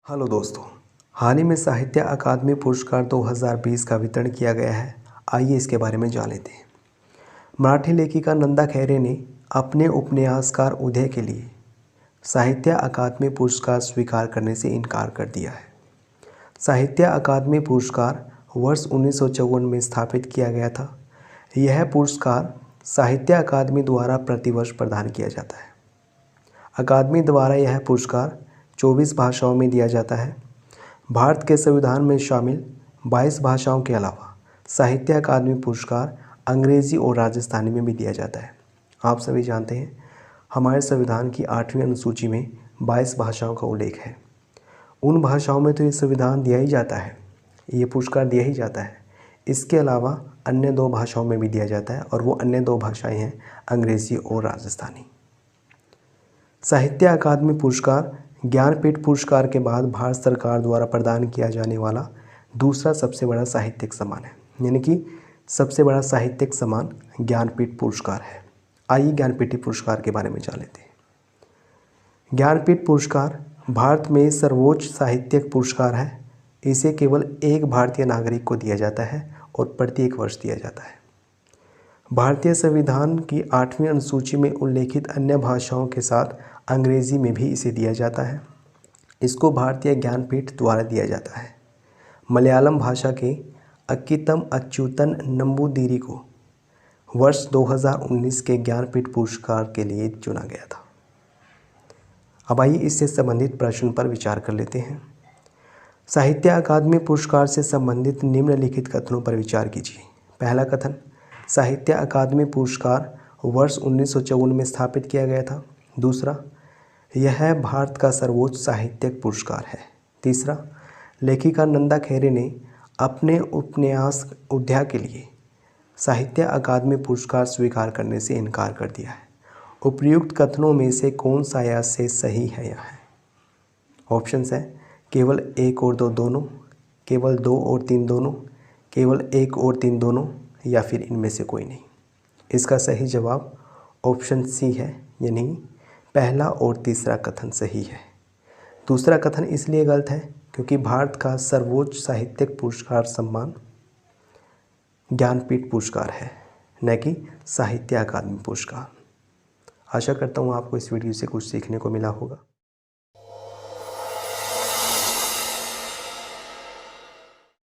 Hello दोस्तों, हाल ही में साहित्य अकादमी पुरस्कार 2020 का वितरण किया गया है। आइए इसके बारे में जान लेते हैं। मराठी लेखिका नंदा खैरे ने अपने उपन्यासकार उदय के लिए साहित्य अकादमी पुरस्कार स्वीकार करने से इनकार कर दिया है। साहित्य अकादमी पुरस्कार वर्ष 1954 में स्थापित किया गया था। यह पुरस्कार साहित्य अकादमी द्वारा प्रतिवर्ष प्रदान किया जाता है। अकादमी द्वारा यह पुरस्कार 24 भाषाओं में दिया जाता है। भारत के संविधान में शामिल 22 भाषाओं के अलावा साहित्य अकादमी पुरस्कार अंग्रेज़ी और राजस्थानी में भी दिया जाता है। आप सभी जानते हैं, हमारे संविधान की 8वीं अनुसूची में 22 भाषाओं का उल्लेख है। उन भाषाओं में तो ये संविधान दिया ही जाता है, ये पुरस्कार दिया ही जाता है। इसके अलावा अन्य 2 भाषाओं में भी दिया जाता है और वो अन्य 2 भाषाएँ हैं अंग्रेज़ी और राजस्थानी। साहित्य अकादमी पुरस्कार ज्ञानपीठ पुरस्कार के बाद भारत सरकार द्वारा प्रदान किया जाने वाला दूसरा सबसे बड़ा साहित्यिक सम्मान है, यानी कि सबसे बड़ा साहित्यिक सम्मान ज्ञानपीठ पुरस्कार है। आइए ज्ञानपीठ पुरस्कार के बारे में जान लेते हैं। ज्ञानपीठ पुरस्कार भारत में सर्वोच्च साहित्यिक पुरस्कार है। इसे केवल एक भारतीय नागरिक को दिया जाता है और प्रत्येक वर्ष दिया जाता है। भारतीय संविधान की 8वीं अनुसूची में उल्लेखित अन्य भाषाओं के साथ अंग्रेज़ी में भी इसे दिया जाता है। इसको भारतीय ज्ञानपीठ द्वारा दिया जाता है। मलयालम भाषा के अक्कीतम अच्युतन नंबूदिरी को वर्ष 2019 के ज्ञानपीठ पुरस्कार के लिए चुना गया था। अब आइए इससे संबंधित प्रश्न पर विचार कर लेते हैं। साहित्य अकादमी पुरस्कार से संबंधित निम्नलिखित कथनों पर विचार कीजिए। पहला कथन, साहित्य अकादमी पुरस्कार वर्ष 1954 में स्थापित किया गया था। दूसरा, यह भारत का सर्वोच्च साहित्यिक पुरस्कार है। तीसरा, लेखिका नंदा खैरे ने अपने उपन्यास उदय के लिए साहित्य अकादमी पुरस्कार स्वीकार करने से इनकार कर दिया है। उपर्युक्त कथनों में से कौन सा या से सही है या है? ऑप्शंस हैं केवल 1 और 2 दोनों, केवल 2 और 3 दोनों, केवल 1 और 3 दोनों, या फिर इनमें से कोई नहीं। इसका सही जवाब ऑप्शन सी है, यानी पहला और तीसरा कथन सही है। दूसरा कथन इसलिए गलत है क्योंकि भारत का सर्वोच्च साहित्यिक पुरस्कार सम्मान ज्ञानपीठ पुरस्कार है, न कि साहित्य अकादमी पुरस्कार। आशा करता हूँ आपको इस वीडियो से कुछ सीखने को मिला होगा।